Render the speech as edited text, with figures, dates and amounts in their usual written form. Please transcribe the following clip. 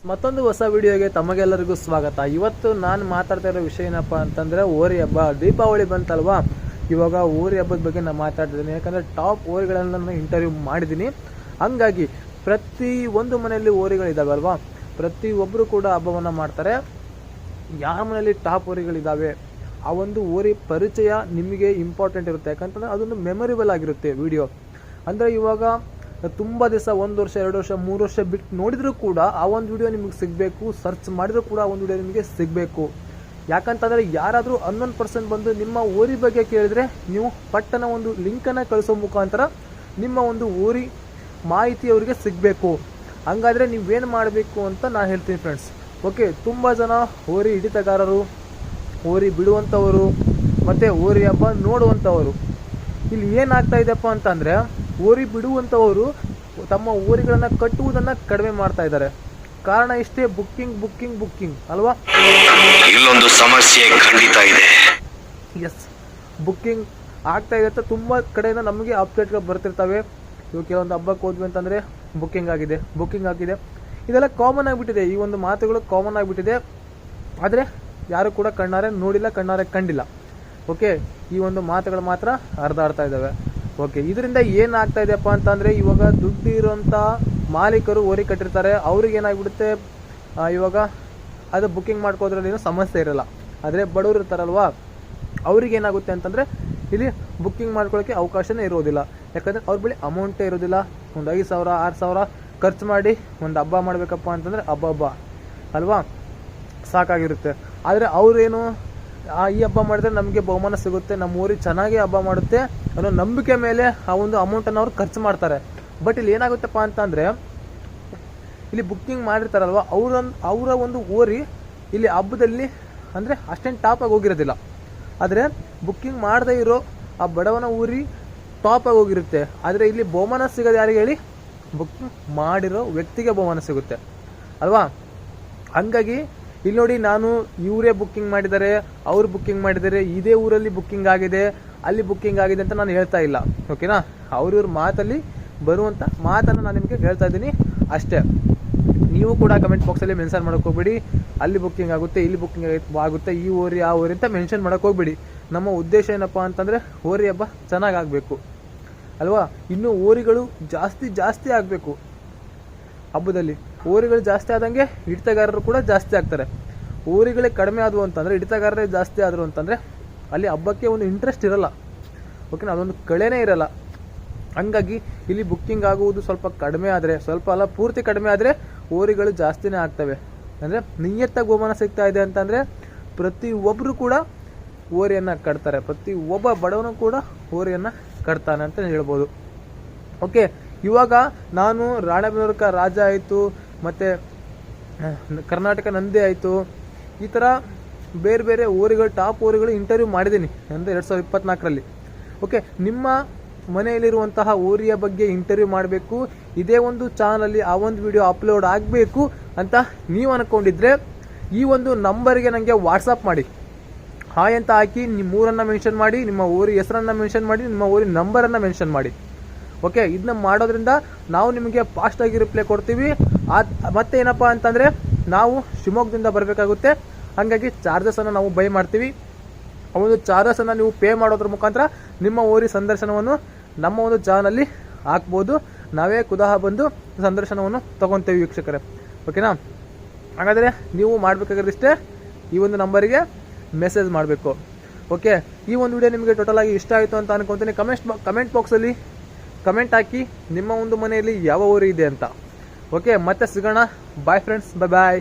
ಮತ್ತೊಂದು ಹೊಸ ವಿಡಿಯೋಗೆ ತಮಗೆಲ್ಲರಿಗೂ ಸ್ವಾಗತ. ಇವತ್ತು ನಾನು ಮಾತಾಡ್ತಾ ಇರೋ ವಿಷಯ ಏನಪ್ಪ ಅಂತಂದರೆ ಹೋರಿ ಹಬ್ಬ. ದೀಪಾವಳಿ ಬಂತಲ್ವಾ, ಇವಾಗ ಹೋರಿ ಹಬ್ಬದ ಬಗ್ಗೆ ನಾನು ಮಾತಾಡ್ತಿದ್ದೀನಿ. ಯಾಕಂದರೆ ಟಾಪ್ ಹೋರಿಗಳನ್ನು ನಾನು ಇಂಟರ್ವ್ಯೂ ಮಾಡಿದ್ದೀನಿ. ಹಂಗಾಗಿ ಪ್ರತಿ ಒಂದು ಮನೆಯಲ್ಲಿ ಹೋರಿಗಳಿದ್ದಾವಲ್ವಾ, ಪ್ರತಿಯೊಬ್ಬರು ಕೂಡ ಹಬ್ಬವನ್ನು ಮಾಡ್ತಾರೆ. ಯಾರ ಮನೆಯಲ್ಲಿ ಟಾಪ್ ಹೋರಿಗಳಿದ್ದಾವೆ ಆ ಒಂದು ಹೋರಿ ಪರಿಚಯ ನಿಮಗೆ ಇಂಪಾರ್ಟೆಂಟ್ ಇರುತ್ತೆ. ಯಾಕಂತಂದರೆ ಅದೊಂದು ಮೆಮೊರೇಬಲ್ ಆಗಿರುತ್ತೆ ವಿಡಿಯೋ. ಅಂದರೆ ಇವಾಗ ತುಂಬ ದಿವಸ 1 ವರ್ಷ 2 ವರ್ಷ 3 ವರ್ಷ ಬಿಟ್ಟು ನೋಡಿದರೂ ಕೂಡ ಆ ಒಂದು ವಿಡಿಯೋ ನಿಮಗೆ ಸಿಗಬೇಕು. ಸರ್ಚ್ ಮಾಡಿದರೂ ಕೂಡ ಆ ಒಂದು ವಿಡಿಯೋ ನಿಮಗೆ ಸಿಗಬೇಕು. ಯಾಕಂತಂದರೆ ಯಾರಾದರೂ ಅನ್ನೊಂದು ಪರ್ಸನ್ ಬಂದು ನಿಮ್ಮ ಹೋರಿ ಬಗ್ಗೆ ಕೇಳಿದರೆ ನೀವು ಪಟ್ಟಣ ಒಂದು ಲಿಂಕನ್ನು ಕಳಿಸೋ ಮುಖಾಂತರ ನಿಮ್ಮ ಒಂದು ಹೋರಿ ಮಾಹಿತಿ ಅವರಿಗೆ ಸಿಗಬೇಕು. ಹಂಗಾದರೆ ನೀವೇನು ಮಾಡಬೇಕು ಅಂತ ನಾನು ಹೇಳ್ತೀನಿ ಫ್ರೆಂಡ್ಸ್. ಓಕೆ, ತುಂಬ ಜನ ಹೋರಿ ಹಿಡಿತಗಾರರು, ಹೋರಿ ಬಿಡುವಂಥವರು ಮತ್ತು ಹೋರಿ ಹಬ್ಬ ನೋಡುವಂಥವರು. ಇಲ್ಲಿ ಏನಾಗ್ತಾ ಇದೆಯಪ್ಪ ಅಂತಂದರೆ, ಹೋರಿ ಬಿಡುವಂಥವರು ತಮ್ಮ ಹೋರಿಗಳನ್ನು ಕಟ್ಟುವುದನ್ನು ಕಡಿಮೆ ಮಾಡ್ತಾ ಇದ್ದಾರೆ. ಕಾರಣ ಇಷ್ಟೇ, ಬುಕ್ಕಿಂಗ್ ಅಲ್ವಾ? ಇಲ್ಲೊಂದು ಸಮಸ್ಯೆ ಖಂಡಿತ ಇದೆ. ಎಸ್, ಬುಕ್ಕಿಂಗ್ ಆಗ್ತಾ ಇದೆ ಅಂತ ತುಂಬ ಕಡೆಯಿಂದ ನಮಗೆ ಅಪ್ಡೇಟ್ಗಳು ಬರ್ತಿರ್ತವೆ. ಇವಾಗ ಕೆಲವೊಂದು ಹಬ್ಬಕ್ಕೆ ಹೋದ್ವಿ ಅಂತಂದರೆ ಬುಕ್ಕಿಂಗ್ ಆಗಿದೆ. ಇದೆಲ್ಲ ಕಾಮನ್ ಆಗಿಬಿಟ್ಟಿದೆ. ಈ ಒಂದು ಮಾತುಗಳು ಕಾಮನ್ ಆಗಿಬಿಟ್ಟಿದೆ. ಆದರೆ ಯಾರು ಕೂಡ ಕಣ್ಣಾರೆ ನೋಡಿಲ್ಲ, ಕಣ್ಣಾರೆ ಕಂಡಿಲ್ಲ. ಓಕೆ, ಈ ಒಂದು ಮಾತುಗಳು ಮಾತ್ರ ಹರಿದಾಡ್ತಾ ಇದ್ದಾವೆ. ಓಕೆ, ಇದರಿಂದ ಏನಾಗ್ತಾ ಇದೆಯಪ್ಪ ಅಂತಂದರೆ, ಇವಾಗ ದುಡ್ಡು ಇರೋಂಥ ಮಾಲೀಕರು ಹೋರಿ ಕಟ್ಟಿರ್ತಾರೆ. ಅವ್ರಿಗೆ ಏನಾಗ್ಬಿಡುತ್ತೆ, ಇವಾಗ ಅದು ಬುಕ್ಕಿಂಗ್ ಮಾಡ್ಕೋದ್ರಲ್ಲಿ ಏನೂ ಸಮಸ್ಯೆ ಇರೋಲ್ಲ. ಆದರೆ ಬಡವರು ಇರ್ತಾರಲ್ವಾ, ಅವ್ರಿಗೆ ಏನಾಗುತ್ತೆ ಅಂತಂದರೆ ಇಲ್ಲಿ ಬುಕ್ಕಿಂಗ್ ಮಾಡ್ಕೊಳ್ಳೋಕ್ಕೆ ಅವಕಾಶನೇ ಇರೋದಿಲ್ಲ. ಯಾಕಂದರೆ ಅವ್ರ ಬಳಿ ಅಮೌಂಟೇ ಇರೋದಿಲ್ಲ. ಒಂದು 5,000 6,000 ಖರ್ಚು ಮಾಡಿ ಒಂದು ಹಬ್ಬ ಮಾಡಬೇಕಪ್ಪ ಅಂತಂದರೆ ಹಬ್ಬ ಅಲ್ವಾ, ಸಾಕಾಗಿರುತ್ತೆ. ಆದರೆ ಅವರೇನು, ಈ ಹಬ್ಬ ಮಾಡಿದ್ರೆ ನಮಗೆ ಬಹುಮಾನ ಸಿಗುತ್ತೆ, ನಮ್ಮ ಊರಿಗೆ ಚೆನ್ನಾಗಿ ಹಬ್ಬ ಮಾಡುತ್ತೆ ಅನ್ನೋ ನಂಬಿಕೆ ಮೇಲೆ ಆ ಒಂದು ಅಮೌಂಟನ್ನು ಅವ್ರು ಖರ್ಚು ಮಾಡ್ತಾರೆ. ಬಟ್ ಇಲ್ಲಿ ಏನಾಗುತ್ತಪ್ಪ ಅಂತಂದರೆ, ಇಲ್ಲಿ ಬುಕ್ಕಿಂಗ್ ಮಾಡಿರ್ತಾರಲ್ವ, ಅವರ ಒಂದು ಹೋರಿ ಇಲ್ಲಿ ಹಬ್ಬದಲ್ಲಿ ಅಂದರೆ ಅಷ್ಟೇನು ಟಾಪಾಗಿ ಹೋಗಿರೋದಿಲ್ಲ. ಆದರೆ ಬುಕ್ಕಿಂಗ್ ಮಾಡದೇ ಇರೋ ಆ ಬಡವನ ಊರಿ ಟಾಪಾಗಿ ಹೋಗಿರುತ್ತೆ. ಆದರೆ ಇಲ್ಲಿ ಬಹುಮಾನ ಸಿಗೋದು ಯಾರಿಗೆ ಹೇಳಿ? ಬುಕ್ಕಿಂಗ್ ಮಾಡಿರೋ ವ್ಯಕ್ತಿಗೆ ಬಹುಮಾನ ಸಿಗುತ್ತೆ ಅಲ್ವಾ. ಹಂಗಾಗಿ ಇಲ್ಲಿ ನೋಡಿ, ನಾನು ಇವರೇ ಬುಕ್ಕಿಂಗ್ ಮಾಡಿದ್ದಾರೆ, ಅವ್ರು ಬುಕ್ಕಿಂಗ್ ಮಾಡಿದ್ದಾರೆ, ಇದೇ ಊರಲ್ಲಿ ಬುಕ್ಕಿಂಗ್ ಆಗಿದೆ, ಅಲ್ಲಿ ಬುಕ್ಕಿಂಗ್ ಆಗಿದೆ ಅಂತ ನಾನು ಹೇಳ್ತಾ ಇಲ್ಲ. ಓಕೆನಾ? ಅವ್ರವ್ರ ಮಾತಲ್ಲಿ ಬರುವಂಥ ಮಾತನ್ನು ನಾನು ನಿಮಗೆ ಹೇಳ್ತಾ ಇದ್ದೀನಿ ಅಷ್ಟೇ. ನೀವು ಕೂಡ ಕಮೆಂಟ್ ಬಾಕ್ಸಲ್ಲಿ ಮೆನ್ಷನ್ ಮಾಡೋಕೆ ಹೋಗ್ಬೇಡಿ, ಅಲ್ಲಿ ಬುಕ್ಕಿಂಗ್ ಆಗುತ್ತೆ, ಇಲ್ಲಿ ಬುಕ್ಕಿಂಗ್ ಆಗುತ್ತೆ, ಈ ಹೋರಿ ಆ ಹೋರಿ ಅಂತ ಮೆನ್ಷನ್ ಮಾಡೋಕೆ ಹೋಗ್ಬೇಡಿ. ನಮ್ಮ ಉದ್ದೇಶ ಏನಪ್ಪ ಅಂತಂದರೆ ಹೋರಿ ಹಬ್ಬ ಚೆನ್ನಾಗಾಗಬೇಕು ಅಲ್ವಾ. ಇನ್ನೂ ಹೋರಿಗಳು ಜಾಸ್ತಿ ಆಗಬೇಕು ಹಬ್ಬದಲ್ಲಿ. ಹೋರಿಗಳು ಜಾಸ್ತಿ ಆದಂಗೆ ಹಿಡಿತಗಾರರು ಕೂಡ ಜಾಸ್ತಿ ಆಗ್ತಾರೆ. ಹೋರಿಗಳೇ ಕಡಿಮೆ ಆದವು ಅಂತಂದರೆ, ಹಿಡಿತಗಾರರೇ ಜಾಸ್ತಿ ಆದರು ಅಂತಂದರೆ ಅಲ್ಲಿ ಹಬ್ಬಕ್ಕೆ ಒಂದು ಇಂಟ್ರೆಸ್ಟ್ ಇರಲ್ಲ. ಓಕೆನಾ? ಅದೊಂದು ಕಳೆನೇ ಇರಲ್ಲ. ಹಂಗಾಗಿ ಇಲ್ಲಿ ಬುಕ್ಕಿಂಗ್ ಆಗುವುದು ಸ್ವಲ್ಪ ಕಡಿಮೆ ಆದರೆ, ಸ್ವಲ್ಪ ಅಲ್ಲ ಪೂರ್ತಿ ಕಡಿಮೆ ಆದರೆ ಹೋರಿಗಳು ಜಾಸ್ತಿನೇ ಆಗ್ತವೆ. ಅಂದರೆ ನಿಯತ್ತಾಗಿ ಬಹುಮಾನ ಸಿಗ್ತಾ ಇದೆ ಅಂತಂದರೆ ಪ್ರತಿಯೊಬ್ಬರು ಕೂಡ ಹೋರಿಯನ್ನು ಕಟ್ತಾರೆ. ಪ್ರತಿಯೊಬ್ಬ ಬಡವನು ಕೂಡ ಹೋರಿಯನ್ನು ಕಟ್ತಾನೆ ಅಂತ ಹೇಳ್ಬೋದು. ಓಕೆ, ಇವಾಗ ನಾನು ರಾಣೆಬೆನ್ನೂರು ರಾಜ ಆಯಿತು, ಮತ್ತು ಕರ್ನಾಟಕ ನಂದಿ ಆಯಿತು, ಈ ಥರ ಬೇರೆ ಹೋರಿಗಳು, ಟಾಪ್ ಹೋರಿಗಳು ಇಂಟರ್ವ್ಯೂ ಮಾಡಿದ್ದೀನಿ ಅಂದರೆ 2024ರಲ್ಲಿ. ಓಕೆ, ನಿಮ್ಮ ಮನೆಯಲ್ಲಿರುವಂತಹ ಹೋರಿಯ ಬಗ್ಗೆ ಇಂಟರ್ವ್ಯೂ ಮಾಡಬೇಕು, ಇದೇ ಒಂದು ಚಾನಲಲ್ಲಿ ಆ ಒಂದು ವಿಡಿಯೋ ಅಪ್ಲೋಡ್ ಆಗಬೇಕು ಅಂತ ನೀವು ಅಂದ್ಕೊಂಡಿದ್ರೆ ಈ ಒಂದು ನಂಬರ್ಗೆ ನನಗೆ ವಾಟ್ಸಪ್ ಮಾಡಿ. ಹಾಯ್ ಅಂತ ಹಾಕಿ ನಿಮ್ಮ ಊರನ್ನು ಮೆನ್ಷನ್ ಮಾಡಿ, ನಿಮ್ಮ ಊರಿ ಹೆಸರನ್ನು ಮೆನ್ಷನ್ ಮಾಡಿ, ನಿಮ್ಮ ಊರಿನ ನಂಬರನ್ನು ಮೆನ್ಷನ್ ಮಾಡಿ. ಓಕೆ, ಇದನ್ನ ಮಾಡೋದ್ರಿಂದ ನಾವು ನಿಮಗೆ ಫಾಸ್ಟಾಗಿ ರಿಪ್ಲೈ ಕೊಡ್ತೀವಿ. ಮತ್ತೆ ಏನಪ್ಪ ಅಂತಂದರೆ, ನಾವು ಶಿವಮೊಗ್ಗದಿಂದ ಬರಬೇಕಾಗುತ್ತೆ. ಹಾಗಾಗಿ ಚಾರ್ಜಸನ್ನು ನಾವು ಬೈ ಮಾಡ್ತೀವಿ. ಆ ಒಂದು ಚಾರ್ಜಸನ್ನು ನೀವು ಪೇ ಮಾಡೋದ್ರ ಮುಖಾಂತರ ನಿಮ್ಮ ಊರಿ ಸಂದರ್ಶನವನ್ನು ನಮ್ಮ ಒಂದು ಚಾನಲಲ್ಲಿ ಹಾಕ್ಬೋದು. ನಾವೇ ಕುದಹ ಬಂದು ಸಂದರ್ಶನವನ್ನು ತೊಗೊತೀವಿ ವೀಕ್ಷಕರೇ. ಓಕೆನಾ? ಹಾಗಾದರೆ ನೀವು ಮಾಡಬೇಕಾಗಿರೋದಿಷ್ಟೇ, ಈ ಒಂದು ನಂಬರಿಗೆ ಮೆಸೇಜ್ ಮಾಡಬೇಕು. ಓಕೆ, ಈ ಒಂದು ವಿಡಿಯೋ ನಿಮಗೆ ಟೋಟಲ್ ಆಗಿ ಇಷ್ಟ ಆಯಿತು ಅಂತ ಅನ್ಕೊತೀನಿ. ಕಮೆಂಟ್ ಬಾಕ್ಸಲ್ಲಿ ಕಮೆಂಟ್ ಹಾಕಿ ನಿಮ್ಮ ಒಂದು ಮನೆಯಲ್ಲಿ ಯಾವ ಊರು ಇದೆ ಅಂತ. ಓಕೆ, ಮತ್ತೆ ಸಿಗೋಣ. ಬಾಯ್ ಫ್ರೆಂಡ್ಸ್, ಬಾಯ್.